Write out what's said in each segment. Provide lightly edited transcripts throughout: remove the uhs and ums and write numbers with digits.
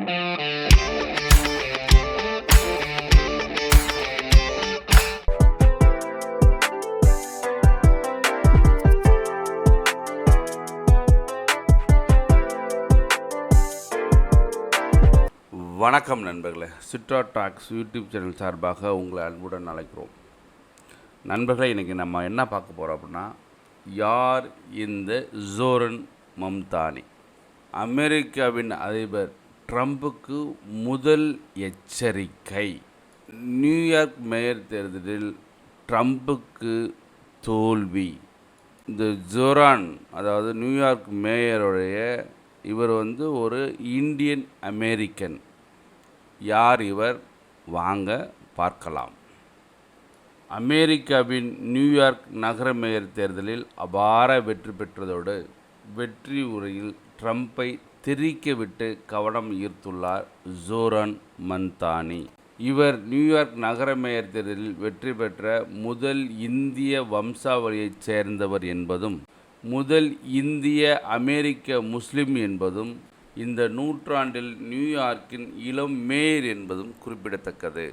வணக்கம் நண்பர்களே, சிட்ரா tax YouTube channel சார்பாக உங்களை அன்புடன் அழைக்கிறோம். நண்பர்களே, இன்றைக்கி நம்ம என்ன பார்க்க போகிறோம் அப்படின்னா, யார் இந்த ஜோரன் மம்தானி? அமெரிக்காவின் அதிபர் ட்ரம்புக்கு முதல் எச்சரிக்கை. நியூயார்க் மேயர் தேர்தலில் ட்ரம்புக்கு தோல்வி. இந்த ஜோரான், அதாவது நியூயார்க் மேயருடைய இவர் ஒரு இந்தியன் அமெரிக்கன். யார் இவர்? வாங்க பார்க்கலாம். அமெரிக்காவின் நியூயார்க் நகர மேயர் தேர்தலில் அபார வெற்றி பெற்றதோடு வெற்றி உரையில் ட்ரம்பை தெரிவிக்கவிட்டு கவனம் ஈர்த்துள்ளார் ஜோரான் மம்தானி. இவர் நியூயார்க் நகர மேயர் தேர்தலில் வெற்றி பெற்ற முதல் இந்திய வம்சாவளியைச் சேர்ந்தவர் என்பதும் முதல் இந்திய அமெரிக்க முஸ்லிம் என்பதும் இந்த நூற்றாண்டில் நியூயார்க்கின் இளம் மேயர் என்பதும் குறிப்பிடத்தக்கது.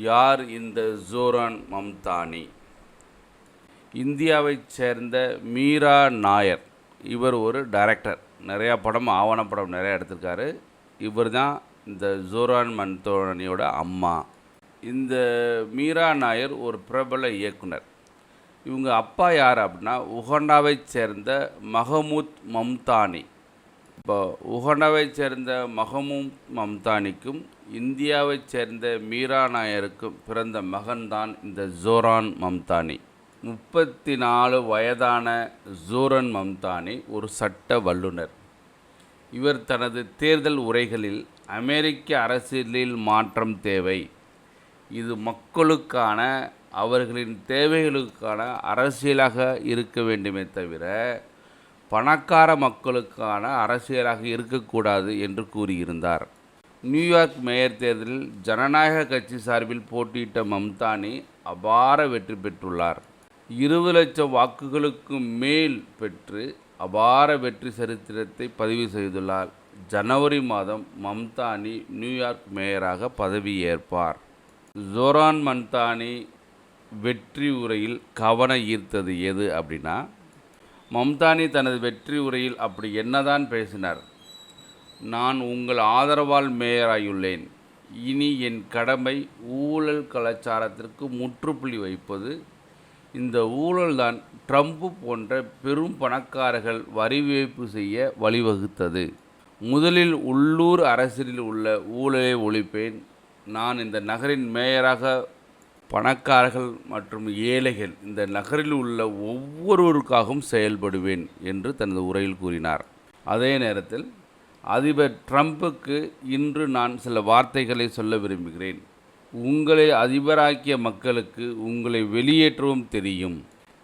யார் இந்த ஜோரான் மம்தானி? இந்தியாவைச் சேர்ந்த மீரா நாயர். இவர் ஒரு டைரக்டர், நிறையா படம், ஆவணப்படம் நிறையா எடுத்திருக்காரு. இவர் தான் இந்த ஜோரான் மம்தானியோட அம்மா. இந்த மீரா நாயர் ஒரு பிரபல இயக்குனர். இவங்க அப்பா யார் அப்படின்னா, உகாண்டாவைச் சேர்ந்த மஹமூத் மம்தானி. இப்போ உகாண்டாவைச் சேர்ந்த மஹமூத் மம்தானிக்கும் இந்தியாவைச் சேர்ந்த மீரா நாயருக்கும் பிறந்த மகன்தான் இந்த ஜோரான் மம்தானி. 34 வயதான ஜோரான் மம்தானி ஒரு சட்ட வல்லுனர். இவர் தனது தேர்தல் உரைகளில் அமெரிக்க அரசியலில் மாற்றம் தேவை, இது மக்களுக்கான, அவர்களின் தேவைகளுக்கான அரசியலாக இருக்க வேண்டுமே தவிர பணக்கார மக்களுக்கான அரசியலாக இருக்கக்கூடாது என்று கூறியிருந்தார். நியூயார்க் மேயர் தேர்தலில் ஜனநாயக கட்சி சார்பில் போட்டியிட்ட மம்தானி அபார வெற்றி பெற்றுள்ளார். 20 லட்சம் வாக்குகளுக்கு மேல் பெற்று அபார வெற்றி சரித்திரத்தை பதிவு செய்துள்ளார். ஜனவரி மாதம் மம்தானி நியூயார்க் மேயராக பதவியேற்பார். ஜோரான் மம்தானி வெற்றி உரையில் கவனம் ஈர்த்தது எது அப்படின்னா, மம்தானி தனது வெற்றி உரையில் அப்படி என்னதான் பேசினார்? நான் உங்கள் ஆதரவால் மேயராயுள்ளேன். இனி என் கடமை ஊழல் கலாச்சாரத்திற்கு முற்றுப்புள்ளி வைப்பது. இந்த ஊழல்தான் ட்ரம்ப் போன்ற பெரும் பணக்காரர்கள் வரி ஏய்ப்பு செய்ய வழிவகுத்தது. முதலில் உள்ளூர் அரசியலில் உள்ள ஊழலை ஒழிப்பேன். நான் இந்த நகரின் மேயராக பணக்காரர்கள் மற்றும் ஏழைகள், இந்த நகரில் உள்ள ஒவ்வொருவருக்காகவும் செயல்படுவேன் என்று தனது உரையில் கூறினார். அதே நேரத்தில் அதிபர் ட்ரம்புக்கு இன்று நான் சில வார்த்தைகளை சொல்ல விரும்புகிறேன். உங்களை அதிபராக்கிய மக்களுக்கு உங்களை வெளியேற்றவும் தெரியும்.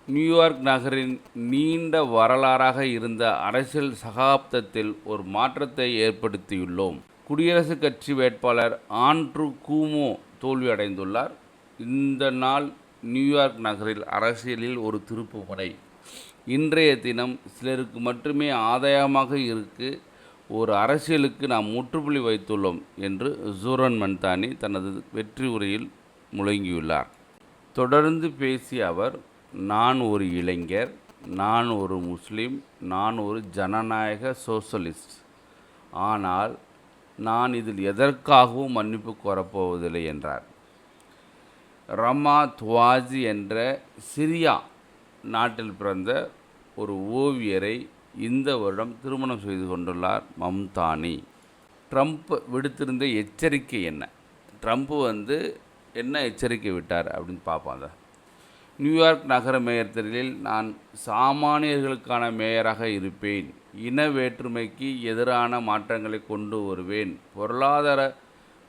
நியூயார்க் நகரின் நீண்ட வரலாறாக இருந்த அரசியல் சகாப்தத்தில் ஒரு மாற்றத்தை ஏற்படுத்தியுள்ளோம். குடியரசுக் கட்சி வேட்பாளர் ஆண்ட்ரூ கூமோ தோல்வியடைந்துள்ளார். இந்த நாள் நியூயார்க் நகரில் அரசியலில் ஒரு திருப்புமுனை. இன்றைய தினம் சிலருக்கு மட்டுமே ஆதாயமாக இருக்கு ஒரு அரசியலுக்கு நாம் முற்றுப்புள்ளி வைத்துள்ளோம் என்று ஜோரான் மம்தானி தனது வெற்றி உரையில் முழங்கியுள்ளார். தொடர்ந்து பேசிய அவர், நான் ஒரு இளைஞர், நான் ஒரு முஸ்லீம், நான் ஒரு ஜனநாயக சோசலிஸ்ட். ஆனால் நான் இதில் எதற்காகவும் மன்னிப்பு கோரப்போவதில்லை என்றார். ரமா துவாஜி என்ற சிரியா நாட்டில் பிறந்த ஒரு ஓவியரை இந்த வருடம் திருமணம் செய்து கொண்டுள்ளார் மம்தானி. ட்ரம்ப் விடுத்திருந்த எச்சரிக்கை என்ன? ட்ரம்ப் என்ன எச்சரிக்கை விட்டார் அப்படின்னு பார்ப்பாங்க. நியூயார்க் நகர மேயர் தேர்தலில் நான் சாமானியர்களுக்கான மேயராக இருப்பேன். இன வேற்றுமைக்கு எதிரான மாற்றங்களை கொண்டு வருவேன். பொருளாதார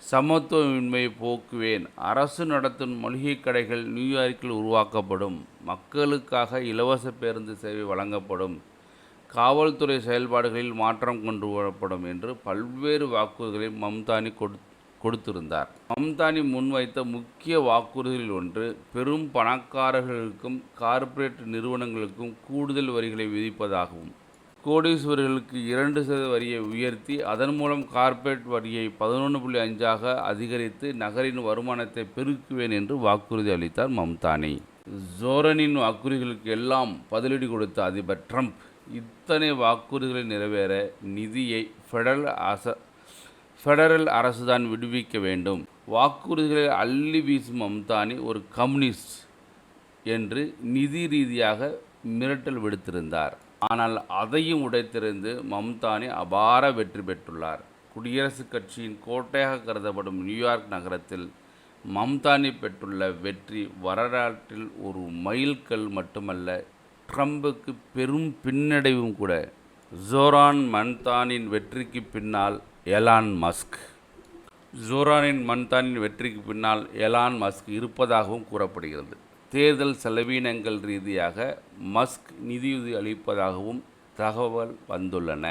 சமத்துவமின்மையை போக்குவேன். அரசு நடத்தும் மளிகை கடைகள் நியூயார்க்கில் உருவாக்கப்படும். மக்களுக்காக இலவச பேருந்து சேவை வழங்கப்படும். காவல்துறை செயல்பாடுகளில் மாற்றம் கொண்டு வரப்படும் என்று பல்வேறு வாக்குறுதிகளை மம்தானி கொடுத்திருந்தார். மம்தானி முன்வைத்த முக்கிய வாக்குறுதிகளில் ஒன்று பெரும் பணக்காரர்களுக்கும் கார்ப்பரேட் நிறுவனங்களுக்கும் கூடுதல் வரிகளை விதிப்பதாகவும் கோடீஸ்வரர்களுக்கு 2% வரியை உயர்த்தி அதன் மூலம் கார்ப்பரேட் வரியை 11.5ஆக அதிகரித்து நகரின் வருமானத்தை பெருக்குவேன் என்று வாக்குறுதி அளித்தார் மம்தானி. ஜோரனின் வாக்குறுதிகளுக்கு எல்லாம் பதிலடி கொடுத்த அதிபர் ட்ரம்ப் இத்தனை வாக்குறுதிகளை நிறைவேற நிதியை ஃபெடரல் அரசுதான் விடுவிக்க வேண்டும். வாக்குறுதிகளை அள்ளி வீசும் மம்தானி ஒரு கம்யூனிஸ்ட் என்று நிதி ரீதியாக மிரட்டல் விடுத்திருந்தார். ஆனால் அதையும் உடைத்தெறிந்து மம்தானி அபார வெற்றி பெற்றுள்ளார். குடியரசுக் கட்சியின் கோட்டையாக கருதப்படும் நியூயார்க் நகரத்தில் மம்தானி பெற்றுள்ள வெற்றி வரலாற்றில் ஒரு மைல்கல் மட்டுமல்ல, ட்ரம்புக்கு பெரும் பின்னடைவும் கூட. ஜோரான் மம்தானின் வெற்றிக்கு பின்னால் எலான் மஸ்க். ஜோரானின் மம்தானின் வெற்றிக்கு பின்னால் எலான் மஸ்க் இருப்பதாகவும் கூறப்படுகிறது. தேர்தல் செலவீனங்கள் ரீதியாக மஸ்க் நிதியுதவி அளிப்பதாகவும் தகவல் வந்துள்ளன.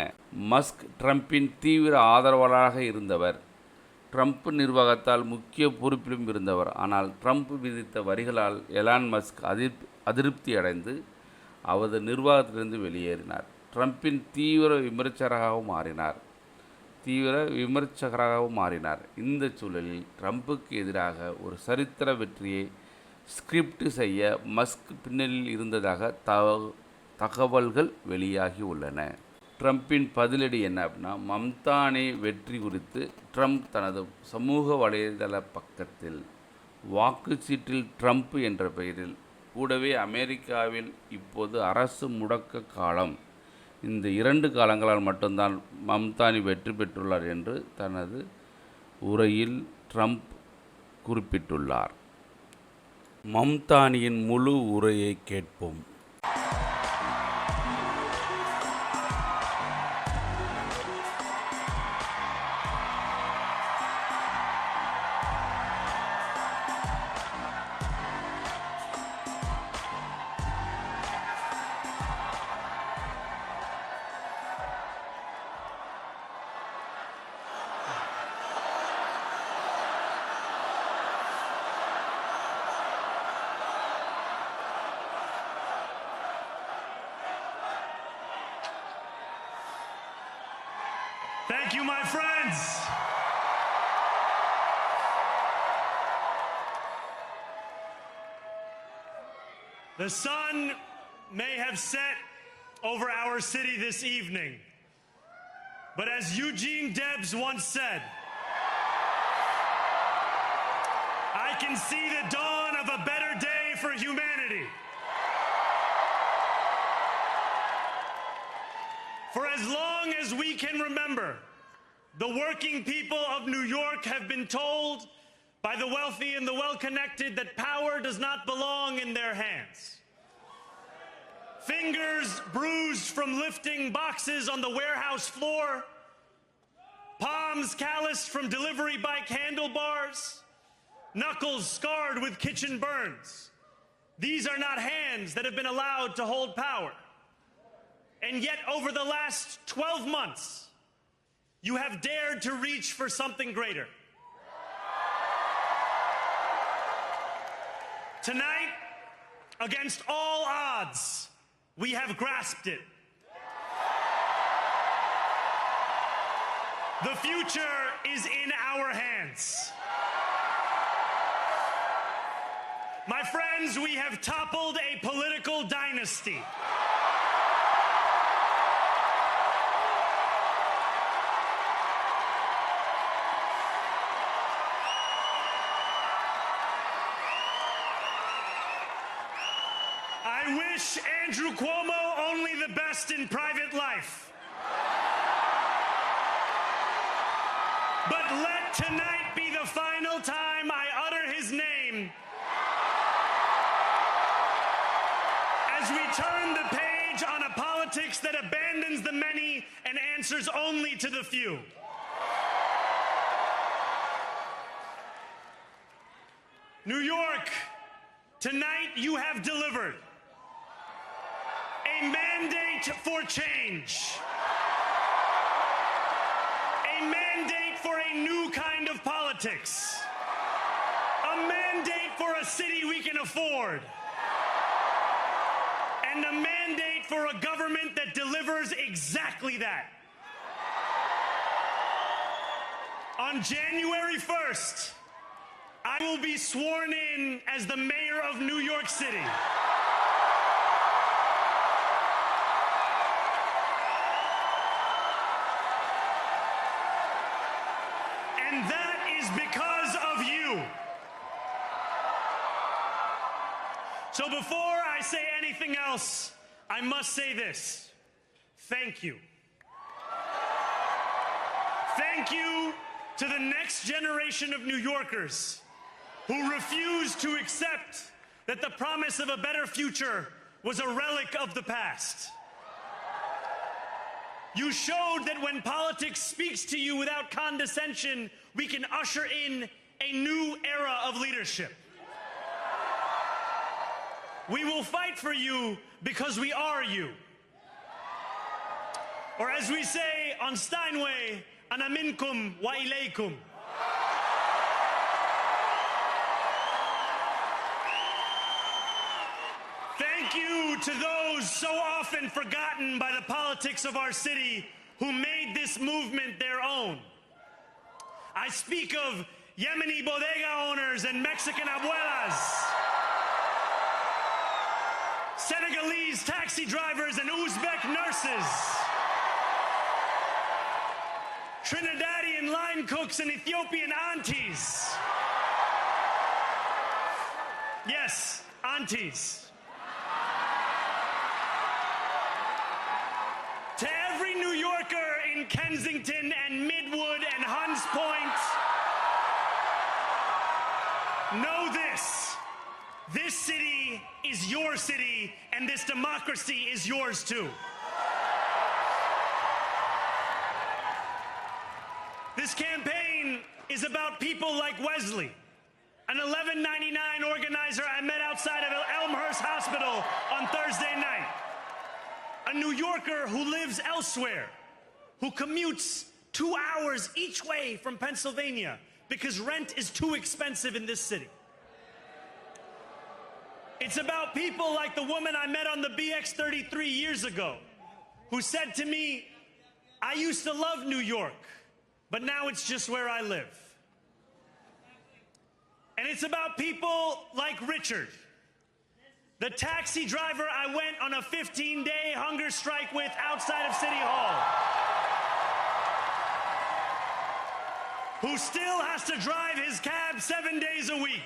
மஸ்க் ட்ரம்பின் தீவிர ஆதரவாளராக இருந்தவர். ட்ரம்ப் நிர்வாகத்தால் முக்கிய பொறுப்பிலும் இருந்தவர். ஆனால் ட்ரம்ப் விதித்த வரிகளால் எலான் மஸ்க் அதிருப்தி அடைந்து அவரது நிர்வாகத்திலிருந்து வெளியேறினார். ட்ரம்பின் தீவிர விமர்சகராகவும் மாறினார். இந்த சூழலில் ட்ரம்புக்கு எதிராக ஒரு சரித்திர வெற்றியை ஸ்கிரிப்ட் செய்ய மஸ்க் பின்னணியில் இருந்ததாக தகவல்கள் வெளியாகி உள்ளன. ட்ரம்பின் பதிலடி என்ன அப்படின்னா, மம்தானி வெற்றி குறித்து ட்ரம்ப் தனது சமூக வலைதள பக்கத்தில் வாக்குச்சீட்டில் ட்ரம்ப் என்ற பெயரில் கூடவே அமெரிக்காவில் இப்போது அரசு முடக்க காலம், இந்த 2 காலங்களால் மட்டும்தான் மம்தானி வெற்றி பெற்றுள்ளார் என்று தனது உரையில் ட்ரம்ப் குறிப்பிட்டுள்ளார். மம்தானியின் முழு உரையை கேட்போம். Thank you, my friends. The sun may have set over our city this evening, but as Eugene Debs once said, I can see the dawn of a better day for humanity. For as long as we can remember, the working people of New York have been told by the wealthy and the well-connected that power does not belong in their hands. Fingers bruised from lifting boxes on the warehouse floor, palms calloused from delivery bike handlebars, knuckles scarred with kitchen burns. These are not hands that have been allowed to hold power. And yet, over the last 12 months, you have dared to reach for something greater. Tonight, against all odds, we have grasped it. The future is in our hands. My friends, we have toppled a political dynasty. I wish Andrew Cuomo only the best in private life. But let tonight be the final time I utter his name as we turn the page on a politics that abandons the many and answers only to the few. New York, tonight you have delivered a mandate for change, a mandate for a new kind of politics, a mandate for a city we can afford, and a mandate for a government that delivers exactly that. On January 1st, I will be sworn in as the mayor of New York City. And that is because of you. So before I say anything else, I must say this. Thank you. Thank you to the next generation of New Yorkers who refused to accept that the promise of a better future was a relic of the past. You showed that when politics speaks to you without condescension, we can usher in a new era of leadership. We will fight for you because we are you. Or as we say on Steinway, ana minkum wa ilaykum. Thank you to those so often forgotten by the politics of our city who made this movement their own. I speak of Yemeni bodega owners and Mexican abuelas, Senegalese taxi drivers and Uzbek nurses, Trinidadian line cooks and Ethiopian aunties. Yes, aunties. To every New Yorker in Kensington and Midwood and Hunts Point, know this. This city is your city, and this democracy is yours too. This campaign is about people like Wesley, an 1199 organizer I met outside of Elmhurst Hospital on Thursday night. A New Yorker who lives elsewhere, who commutes 2 hours each way from Pennsylvania because rent is too expensive in this city. It's about people like the woman I met on the BX33 years ago, who said to me, I used to love New York, but now it's just where I live. And it's about people like Richard, the taxi driver I went on a 15-day hunger strike with outside of City Hall, who still has to drive his cab 7 days a week.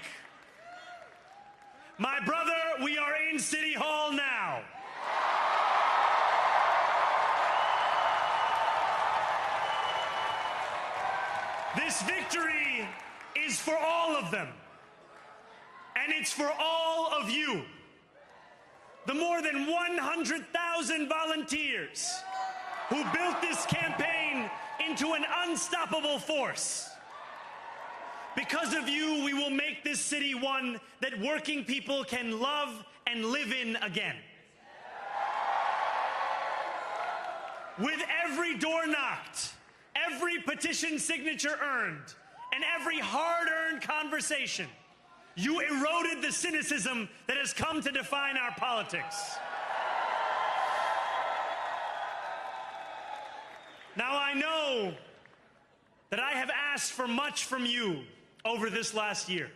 My brother, we are in City Hall now. This victory is for all of them, and it's for all of you. The more than 100,000 volunteers who built this campaign into an unstoppable force. Because of you, we will make this city one that working people can love and live in again. With every door knocked, every petition signature earned, and every hard-earned conversation, you eroded the cynicism that has come to define our politics. Now, I know that I have asked for much from you over this last year.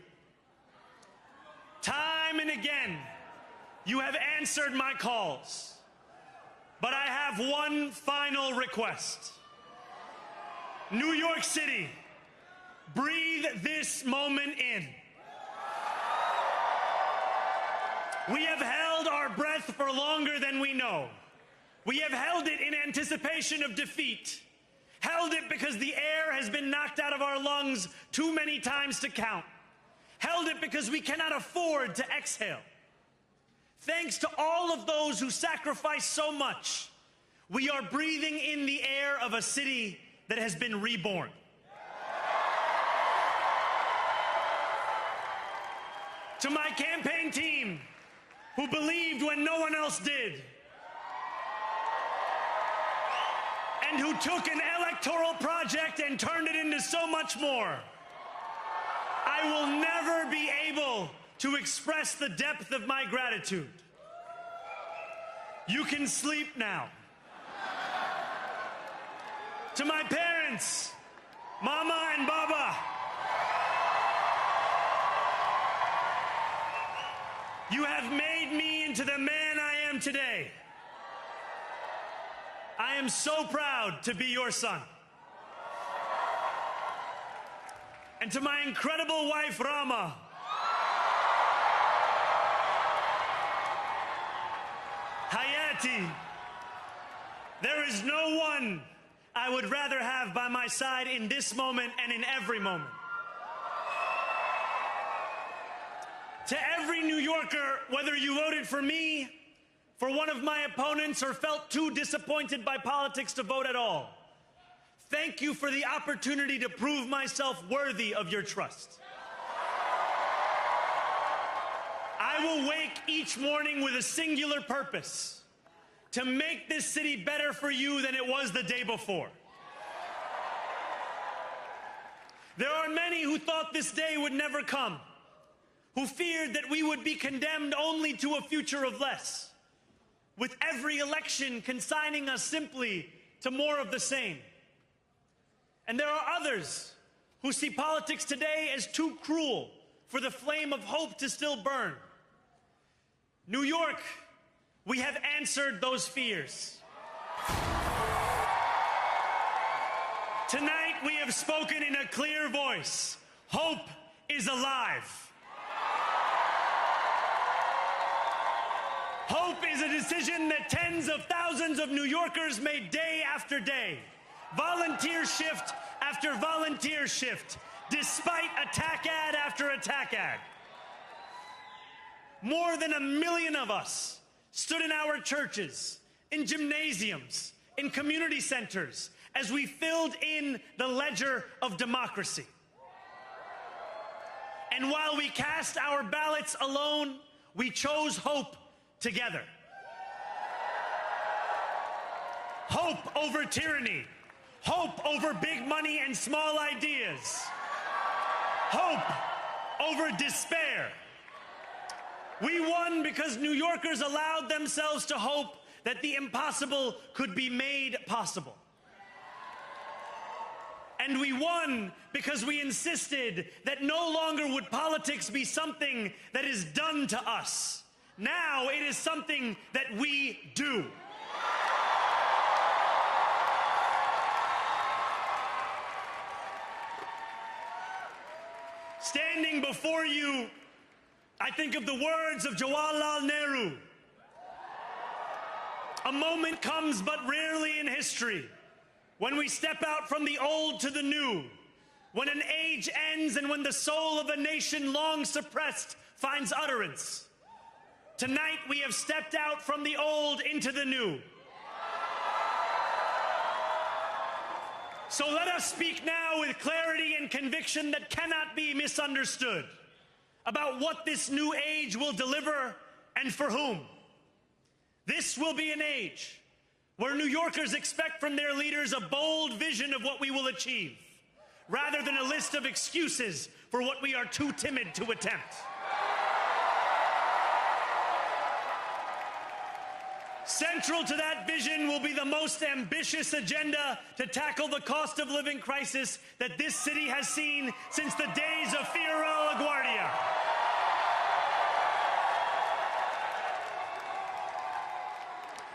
Time and again, you have answered my calls. But I have one final request. New York City, breathe this moment in. We have held our breath for longer than we know. We have held it in anticipation of defeat. Held it because the air has been knocked out of our lungs too many times to count. Held it because we cannot afford to exhale. Thanks to all of those who sacrificed so much, we are breathing in the air of a city that has been reborn. To my campaign team, who believed when no one else did, and who took an electoral project and turned it into so much more, I will never be able to express the depth of my gratitude. You can sleep now. To my parents, Mama and Baba, you have made me into the man I am today. I am so proud to be your son. And to my incredible wife, Rama, Hayati, there is no one I would rather have by my side in this moment and in every moment. To every New Yorker, whether you voted for me, for one of my opponents, or felt too disappointed by politics to vote at all, thank you for the opportunity to prove myself worthy of your trust. I will wake each morning with a singular purpose: to make this city better for you than it was the day before. There are many who thought this day would never come, who feared that we would be condemned only to a future of less, with every election consigning us simply to more of the same. And there are others who see politics today as too cruel for the flame of hope to still burn. New York, we have answered those fears. Tonight we have spoken in a clear voice. Hope is alive. Hope is a decision that tens of thousands of New Yorkers made day after day, volunteer shift after volunteer shift, despite attack ad after attack ad. More than 1 million of us stood in our churches, in gymnasiums, in community centers, as we filled in the ledger of democracy. And while we cast our ballots alone, we chose hope together. Hope over tyranny. Hope over big money and small ideas. Hope over despair. We won because New Yorkers allowed themselves to hope that the impossible could be made possible. And we won because we insisted that no longer would politics be something that is done to us. Now it is something that we do. Standing before you, I think of the words of Jawaharlal Nehru. A moment comes but rarely in history when we step out from the old to the new, when an age ends and when the soul of a nation long suppressed finds utterance. Tonight we have stepped out from the old into the new. So let us speak now with clarity and conviction that cannot be misunderstood about what this new age will deliver and for whom. This will be an age where New Yorkers expect from their leaders a bold vision of what we will achieve, rather than a list of excuses for what we are too timid to attempt. Central to that vision will be the most ambitious agenda to tackle the cost of living crisis that this city has seen since the days of Fiorillo LaGuardia.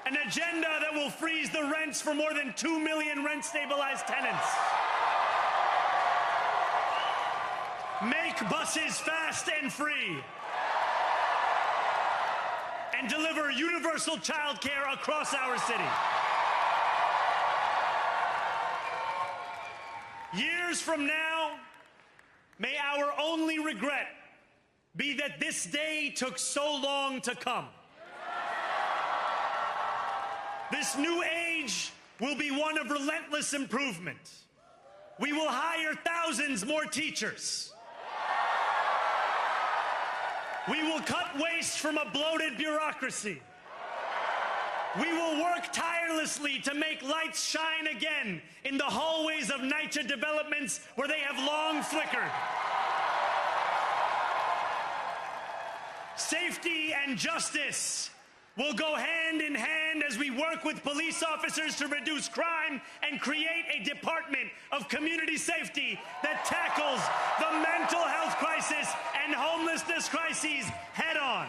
An agenda that will freeze the rents for more than 2 million rent-stabilized tenants. Make buses fast and free. And deliver universal child care across our city. Years from now, may our only regret be that this day took so long to come. This new age will be one of relentless improvement. We will hire thousands more teachers. We will cut waste from a bloated bureaucracy. We will work tirelessly to make lights shine again in the hallways of NYCHA developments where they have long flickered. Safety and justice will go hand in hand as we work with police officers to reduce crime and create a department of community safety that tackles the mental health crisis and homelessness crises head on.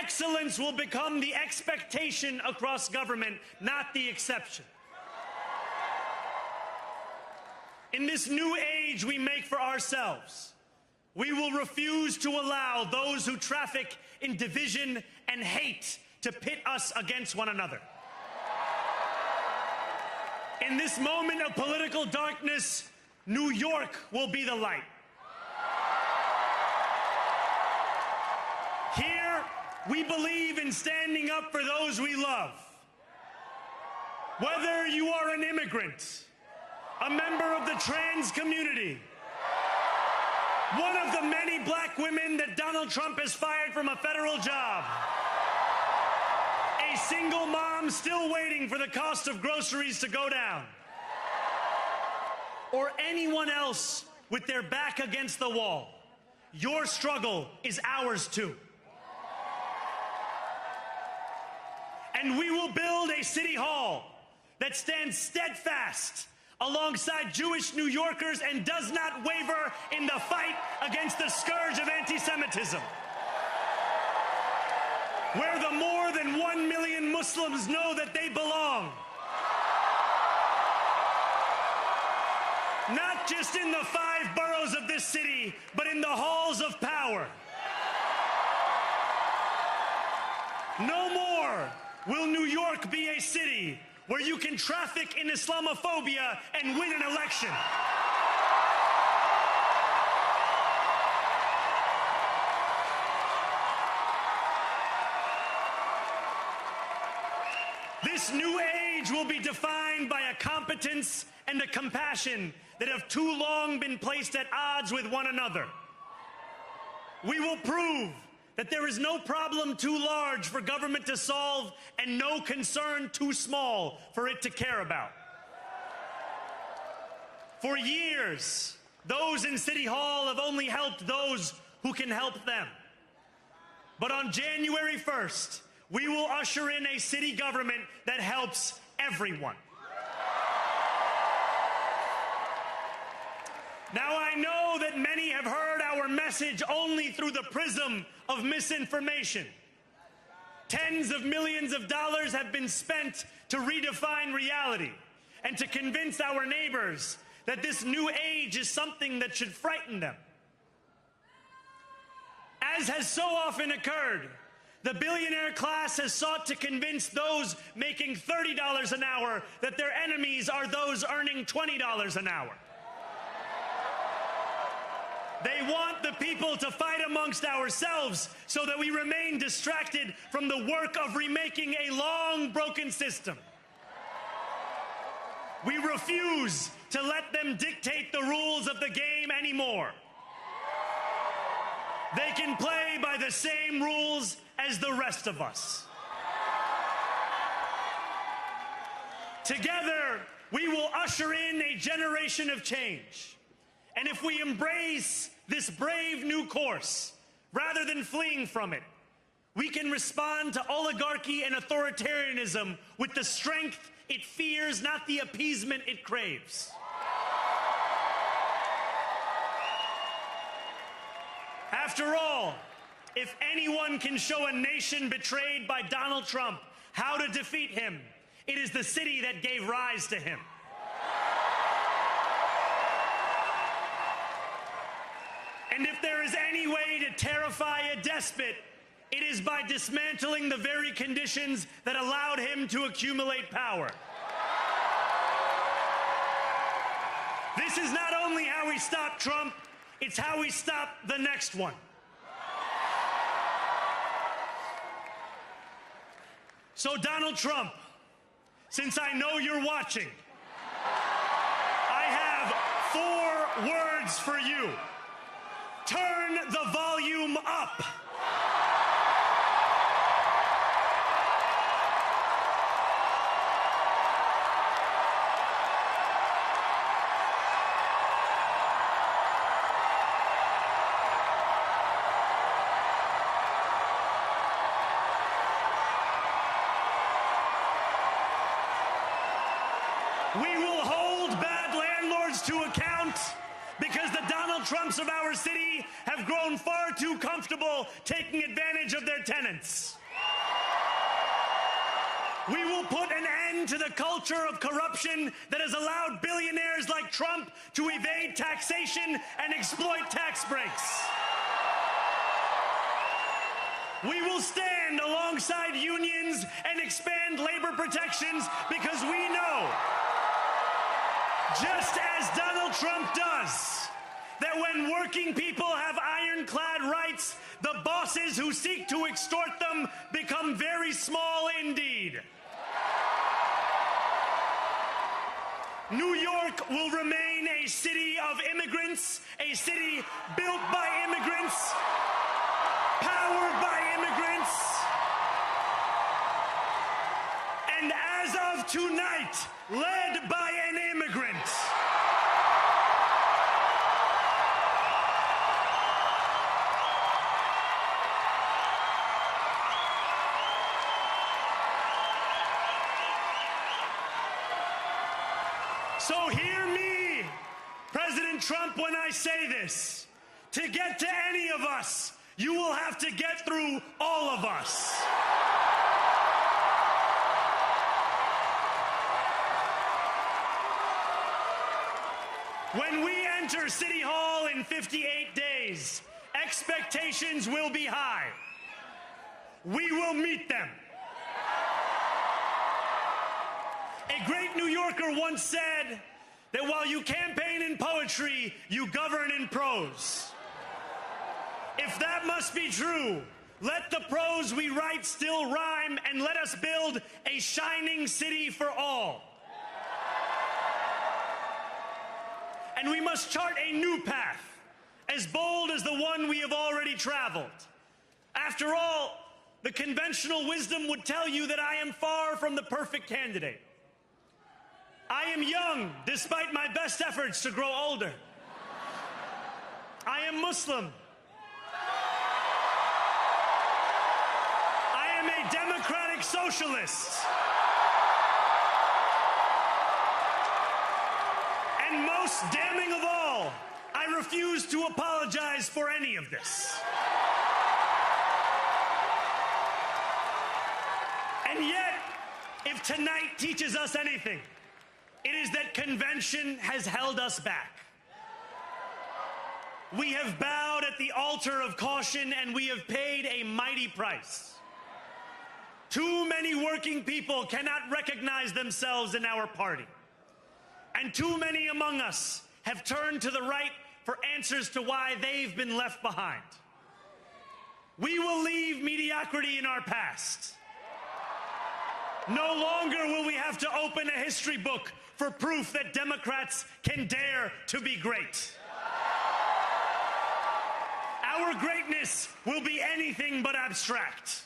Excellence will become the expectation across government, not the exception. In this new age we make for ourselves, we will refuse to allow those who traffic in division and hate to pit us against one another. In this moment of political darkness, New York will be the light. Here, we believe in standing up for those we love. Whether you are an immigrant, a member of the trans community, one of the many black women that Donald Trump has fired from a federal job, a single mom still waiting for the cost of groceries to go down, or anyone else with their back against the wall, your struggle is ours too. And we will build a city hall that stands steadfast alongside Jewish New Yorkers and does not waver in the fight against the scourge of anti-Semitism. Where the more than 1 million Muslims know that they belong. Not just in the 5 boroughs of this city, but in the halls of power. No more will New York be a city where you can traffic in Islamophobia and win an election. This new age will be defined by a competence and a compassion that have too long been placed at odds with one another. We will prove that there is no problem too large for government to solve and no concern too small for it to care about. For years, those in City Hall have only helped those who can help them. But on January 1st, we will usher in a city government that helps everyone. Now, I know that many have heard our message only through the prism of misinformation. Tens of millions of dollars have been spent to redefine reality and to convince our neighbors that this new age is something that should frighten them. As has so often occurred, the billionaire class has sought to convince those making $30 an hour that their enemies are those earning $20 an hour. They want the people to fight amongst ourselves so that we remain distracted from the work of remaking a long broken system. We refuse to let them dictate the rules of the game anymore. They can play by the same rules as the rest of us. Together, we will usher in a generation of change. And if we embrace this brave new course, rather than fleeing from it, we can respond to oligarchy and authoritarianism with the strength it fears, not the appeasement it craves. After all, if anyone can show a nation betrayed by Donald Trump how to defeat him, it is the city that gave rise to him. And if there is any way to terrify a despot, it is by dismantling the very conditions that allowed him to accumulate power. This is not only how we stop Trump, it's how we stop the next one. So Donald Trump, since I know you're watching, I have 4 words for you. Turn the volume up. to account because the Donald Trumps of our city have grown far too comfortable taking advantage of their tenants. We will put an end to the culture of corruption that has allowed billionaires like Trump to evade taxation and exploit tax breaks. We will stand alongside unions and expand labor protections because we know, just as Donald Trump does, that when working people have ironclad rights, the bosses who seek to extort them become very small indeed. New York will remain a city of immigrants, a city built by immigrants, powered by immigrants, and as of tonight, led by an immigrant. So hear me, President Trump, when I say this. To get to any of us, you will have to get through all of us. When we enter City Hall in 58 days, expectations will be high. We will meet them. A great New Yorker once said that while you campaign in poetry, you govern in prose. If that must be true, let the prose we write still rhyme, and let us build a shining city for all. And we must chart a new path, as bold as the one we have already traveled. After all, the conventional wisdom would tell you that I am far from the perfect candidate. I am young, despite my best efforts to grow older. I am Muslim. I am a democratic socialist. And most damning of all, I refuse to apologize for any of this. And yet, if tonight teaches us anything, it is that convention has held us back. We have bowed at the altar of caution, and we have paid a mighty price. Too many working people cannot recognize themselves in our party. And too many among us have turned to the right for answers to why they've been left behind. We will leave mediocrity in our past. No longer will we have to open a history book for proof that Democrats can dare to be great. Our greatness will be anything but abstract.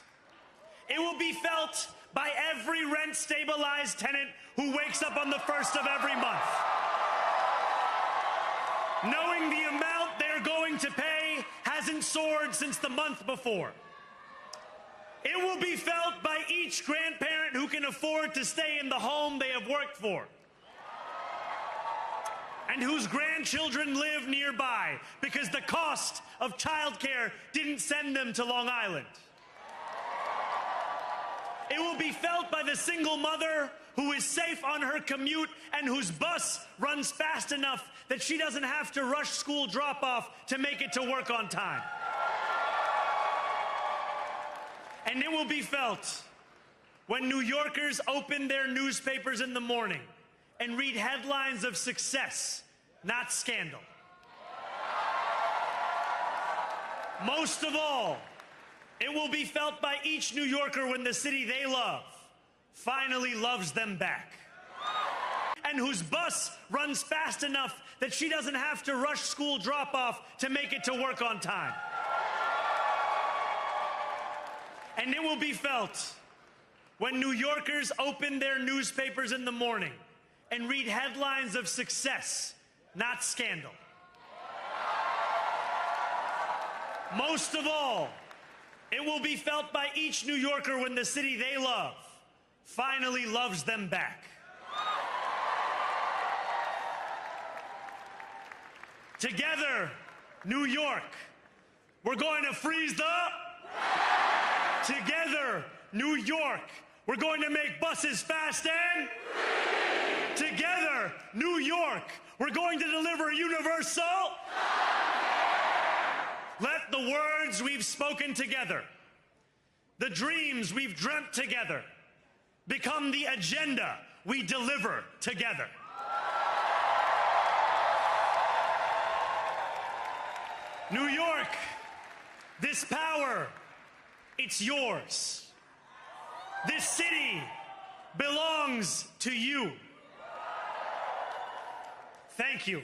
It will be felt by every rent-stabilized tenant who wakes up on the first of every month, knowing the amount they're going to pay hasn't soared since the month before. It will be felt by each grandparent who can afford to stay in the home they have worked for, and whose grandchildren live nearby because the cost of childcare didn't send them to Long Island. It will be felt by the single mother who is safe on her commute and whose bus runs fast enough that she doesn't have to rush school drop-off to make it to work on time. And it will be felt when New Yorkers open their newspapers in the morning and read headlines of success, not scandal. Most of all, it will be felt by each New Yorker when the city they love finally loves them back, and whose bus runs fast enough that she doesn't have to rush school drop-off to make it to work on time. And it will be felt when New Yorkers open their newspapers in the morning and read headlines of success, not scandal. Most of all, it will be felt by each New Yorker when the city they love finally loves them back. Together, New York, we're going to freeze the... Together, New York, we're going to make buses fast and... Together, New York, we're going to deliver universal... Let the words we've spoken together, the dreams we've dreamt together, become the agenda we deliver together. New York, this power, it's yours. This city belongs to you. Thank you.